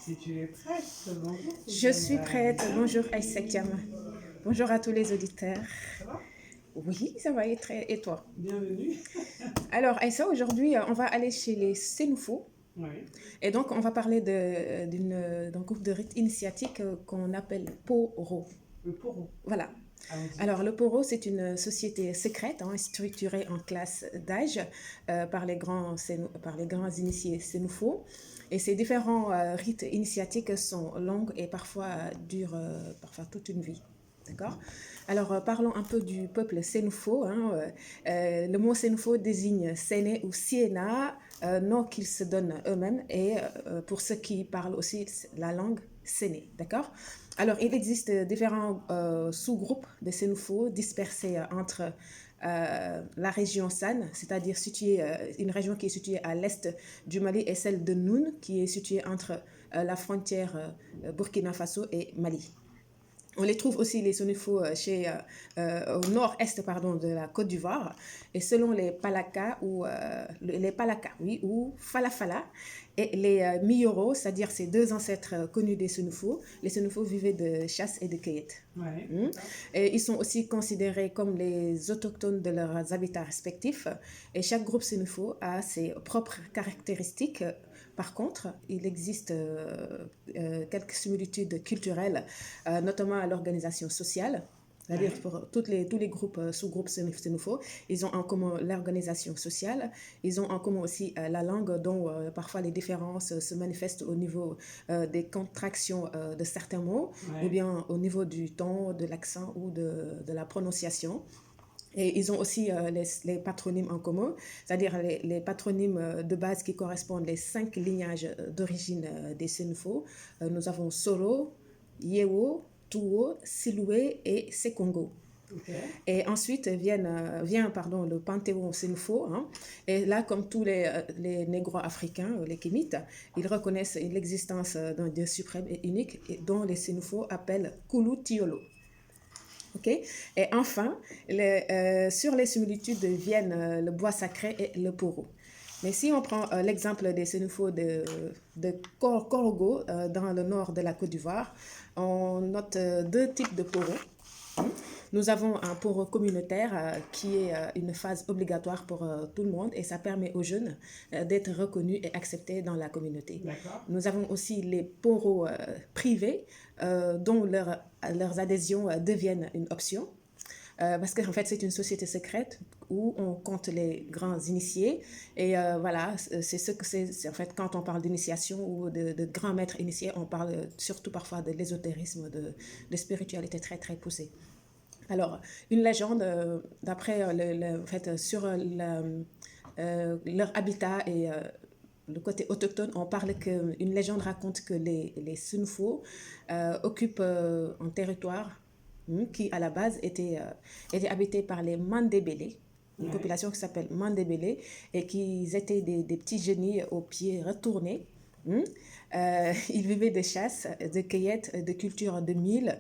Si tu es prête, bonjour Je suis Soudiane. prête. Bonjour Aïssa Bienvenue. Kiam. Bonjour à tous les auditeurs. Ça va? Oui, ça va être et toi? Bienvenue. Alors Aïssa, aujourd'hui, on va aller chez les Sénoufos. Oui, Et donc, on va parler d'un groupe de rites initiatiques qu'on appelle Poro. le poro. Voilà. Allons-y. Alors, le Poro, c'est une société secrète, hein, structurée en classes d'âge par les grands initiés sénoufos. Et ces différents rites initiatiques sont longs et parfois durent parfois toute une vie. D'accord. Alors, parlons un peu du peuple sénoufo. Hein, le mot sénoufo désigne Séné ou Siena, nom qu'ils se donnent eux-mêmes, et pour ceux qui parlent aussi la langue séné. D'accord. Alors, il existe différents sous-groupes de sénoufos dispersés entre la région San, c'est-à-dire une région qui est située à l'est du Mali, et celle de Noun, qui est située entre la frontière Burkina Faso et Mali. On les trouve aussi, les Sénoufos, au nord-est pardon, de la Côte d'Ivoire. Et selon les Palaka, les Palaka, oui, ou Falafala, et les Miyoro, c'est-à-dire ces deux ancêtres connus des Sénoufos, les Sénoufos vivaient de chasse et de cueillette. Oui, Hmm. d'accord. Et ils sont aussi considérés comme les autochtones de leurs habitats respectifs. Et chaque groupe sénoufo a ses propres caractéristiques. Par contre, il existe quelques similitudes culturelles, notamment à l'organisation sociale. C'est-à-dire Oui, pour tous les groupes, sous-groupes sénoufos, ils ont en commun l'organisation sociale, ils ont en commun aussi la langue, dont parfois les différences se manifestent au niveau des contractions de certains mots, ou oui, bien au niveau du ton, de l'accent ou de la prononciation. Et ils ont aussi les patronymes en commun, c'est-à-dire les patronymes de base qui correspondent les 5 lignages d'origine des Sénoufos. Nous avons Soro, Yewo, Tuo, Siloué et Sekongo. ok. Et ensuite vient pardon, le panthéon sénoufo. Hein. Et là, comme tous les négro-africains, les Kémites, ils reconnaissent l'existence d'un Dieu suprême et unique, et dont les sénoufos appellent Kulu Tiolo. Okay. Et enfin, sur les similitudes viennent le bois sacré et le poro. Mais si on prend l'exemple des sénoufos de Korogo, dans le nord de la Côte d'Ivoire, on note deux types de poros. Nous avons un poro communautaire qui est une phase obligatoire pour tout le monde, et ça permet aux jeunes d'être reconnus et acceptés dans la communauté. D'accord. Nous avons aussi les poros privés dont leurs adhésions deviennent une option. Parce qu'en fait, c'est une société secrète où on compte les grands initiés. Et voilà, c'est ce que c'est. En fait, quand on parle d'initiation ou de grands maîtres initiés, on parle surtout parfois de l'ésotérisme, de spiritualité très, très poussée. Alors, une légende, d'après en fait, sur leur habitat et le côté autochtone, on parle qu'une légende raconte que les Sunfo occupent un territoire qui, à la base, était habité par les Mandébélé, une Oui, population qui s'appelle Mandébélé, et qui étaient des petits génies aux pieds retournés. Ils vivaient de chasse, de cueillette, de culture de mil,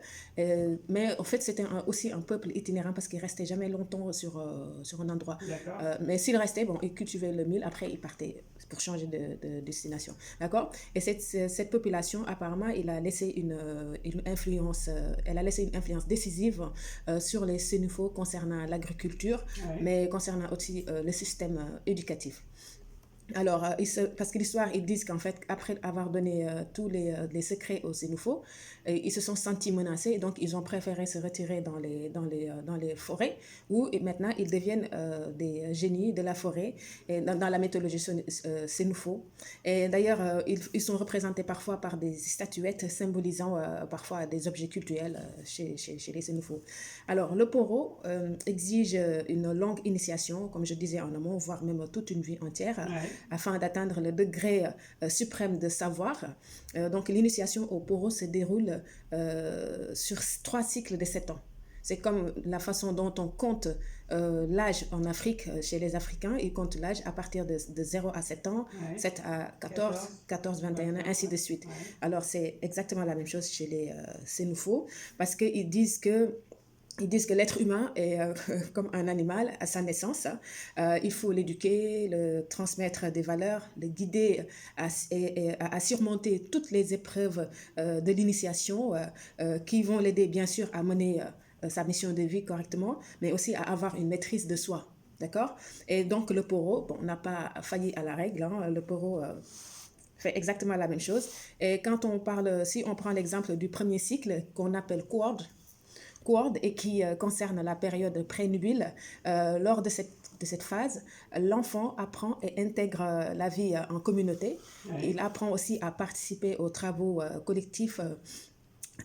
mais en fait c'était aussi un peuple itinérant parce qu'ils restaient jamais longtemps sur un endroit. d'accord. Mais s'ils restaient, bon, ils cultivaient le mil, après ils partaient pour changer de destination. D'accord. Et cette population, apparemment, elle a laissé une influence décisive sur les Sénoufos concernant l'agriculture, Oui, mais concernant aussi le système éducatif. Alors, parce que l'histoire, ils disent qu'en fait, après avoir donné tous les secrets aux Sénoufos, ils se sont sentis menacés, et donc ils ont préféré se retirer dans les forêts, où et maintenant ils deviennent des génies de la forêt, et dans la mythologie Sénoufo. Et d'ailleurs, ils sont représentés parfois par des statuettes symbolisant parfois des objets cultuels chez les Sénoufos. Alors, le poro exige une longue initiation, comme je disais en amont, voire même toute une vie entière, oui, afin d'atteindre le degré suprême de savoir. Donc l'initiation au poro se déroule sur 3 cycles de 7 ans. C'est comme la façon dont on compte l'âge en Afrique, chez les Africains. Ils comptent l'âge à partir de 0 à 7 ans, oui. 7 à 14, 14, 14, 21, 21, ainsi de suite. oui. Alors c'est exactement la même chose chez les Sénoufos, parce qu'ils disent que Ils disent que l'être humain est comme un animal à sa naissance. Il faut l'éduquer, le transmettre des valeurs, le guider à surmonter toutes les épreuves de l'initiation qui vont l'aider bien sûr à mener sa mission de vie correctement, mais aussi à avoir une maîtrise de soi. D'accord? Et donc le poro, bon, on n'a pas failli à la règle, hein, le poro fait exactement la même chose. Et quand on parle, si on prend l'exemple du premier cycle qu'on appelle cohorte et qui concerne la période prénubile, lors de cette phase, l'enfant apprend et intègre la vie en communauté. Ouais. Il apprend aussi à participer aux travaux collectifs,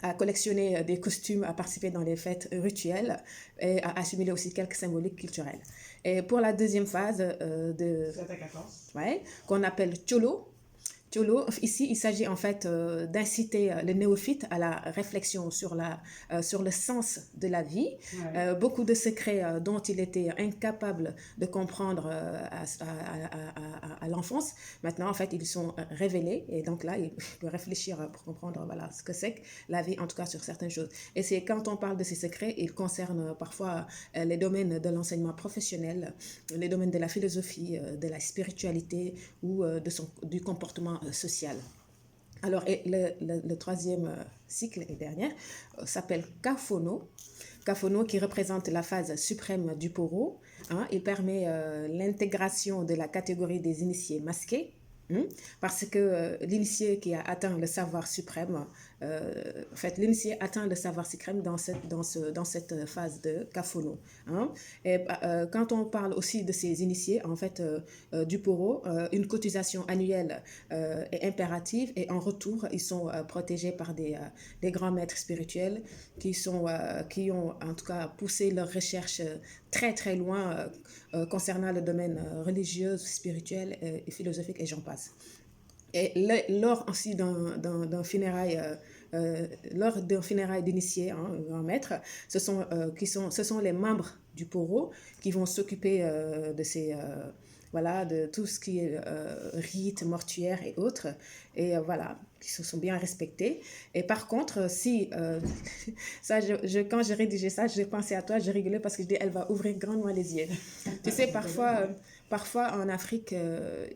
à collectionner des costumes, à participer dans les fêtes rituelles et à assimiler aussi quelques symboliques culturelles. Et pour la deuxième phase Ça à 14. ouais, qu'on appelle Cholo, Cholo, ici, il s'agit en fait d'inciter les néophytes à la réflexion sur le sens de la vie. Ouais. Beaucoup de secrets dont il était incapable de comprendre à l'enfance, maintenant, en fait, ils sont révélés. Et donc là, il peut réfléchir pour comprendre voilà, ce que c'est que la vie, en tout cas sur certaines choses. Et c'est quand on parle de ces secrets, ils concernent parfois les domaines de l'enseignement professionnel, les domaines de la philosophie, de la spiritualité ou du comportement social. Alors, et le troisième cycle et dernier s'appelle Kafono. Kafono qui représente la phase suprême du poro. Hein, il permet l'intégration de la catégorie des initiés masqués. Parce que l'initié qui a atteint le savoir suprême, en fait, l'initié atteint le savoir suprême dans cette phase de Kafono. Hein. Et quand on parle aussi de ces initiés, en fait, du poro, une cotisation annuelle est impérative et en retour, ils sont protégés par des grands maîtres spirituels qui ont en tout cas poussé leurs recherches très très loin concernant le domaine religieux, spirituel et philosophique et j'en passe. Et lors aussi d'un funérail, lors d'un funérail d'initié, hein, un grand maître, ce sont les membres du poro qui vont s'occuper de ces voilà, de tout ce qui est rite, mortuaire et autres, et voilà, qui se sont bien respectés. Et par contre, si, ça, quand j'ai rédigé ça, j'ai pensé à toi, j'ai rigolé parce que je dis, elle va ouvrir grandement les yeux. Tu sais, parfois en Afrique,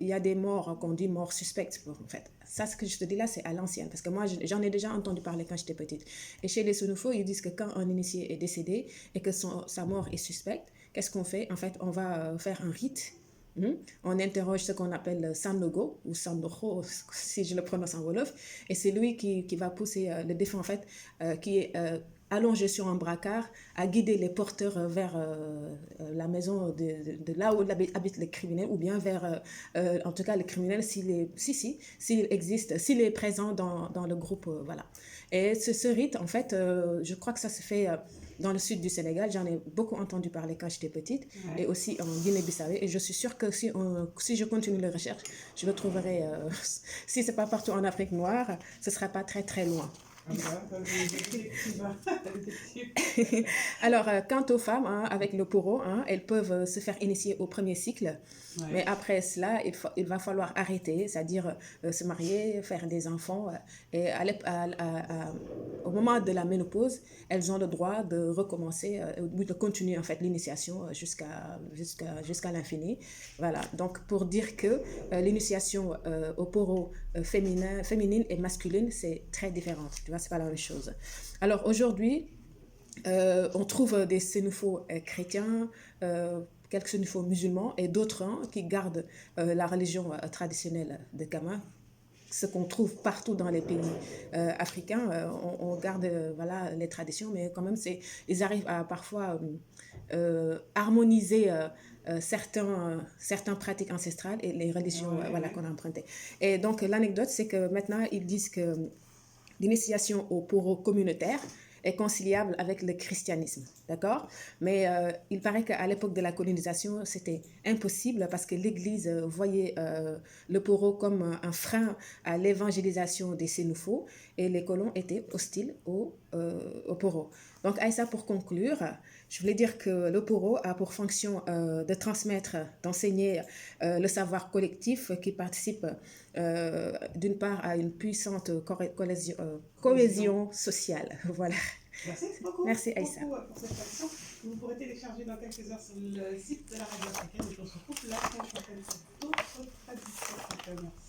il y a des morts qu'on dit morts suspectes, en fait. Ça, ce que je te dis là, c'est à l'ancienne, parce que moi, j'en ai déjà entendu parler quand j'étais petite. Et chez les Sunufo, ils disent que quand un initié est décédé et que sa mort est suspecte, qu'est-ce qu'on fait? En fait, on va faire un rite. On interroge ce qu'on appelle Sanogo ou Sandoho, si je le prononce en Wolof, et c'est lui qui va pousser le défunt, en fait, qui est allongé sur un bracard, à guider les porteurs vers la maison de là où habitent les criminels, ou bien vers, en tout cas, le criminel, s'il existe, s'il est présent dans le groupe, voilà. Et ce rite, en fait, je crois que ça se fait dans le sud du Sénégal. J'en ai beaucoup entendu parler quand j'étais petite, Ouais. et aussi en Guinée-Bissau. Et je suis sûre que si je continue les recherches, je le trouverai, si ce n'est pas partout en Afrique noire, ce ne sera pas très très loin. Alors, quant aux femmes, hein, avec le poro, hein, elles peuvent se faire initier au premier cycle, Ouais. mais après cela, il va falloir arrêter, c'est-à-dire se marier, faire des enfants, et au moment de la ménopause, elles ont le droit de recommencer, de continuer en fait l'initiation jusqu'à l'infini. Voilà, donc pour dire que l'initiation au poro féminine et masculine, c'est très différent, tu vois, c'est pas la même chose. Alors aujourd'hui, on trouve des sénoufos chrétiens, quelques sénoufos musulmans et d'autres hein, qui gardent la religion traditionnelle de Kama, ce qu'on trouve partout dans les pays africains. On garde voilà, les traditions, mais quand même, ils arrivent à parfois harmoniser certaines pratiques ancestrales et les religions voilà, qu'on a empruntées. Et donc, l'anecdote, c'est que maintenant, ils disent que l'initiation au poro communautaire est conciliable avec le christianisme, d'accord? Mais il paraît qu'à l'époque de la colonisation, c'était impossible parce que l'Église voyait le poro comme un frein à l'évangélisation des Sénoufos et les colons étaient hostiles au au Poro. Donc, Aïssa, pour conclure, je voulais dire que le Poro a pour fonction de transmettre, d'enseigner le savoir collectif qui participe d'une part à une puissante cohésion sociale. Voilà. Merci beaucoup, Merci Aïssa. pour cette action. Vous pourrez télécharger dans quelques heures sur le site de la radio africaine et on se retrouve la semaine prochaine pour d'autres traditions. Merci.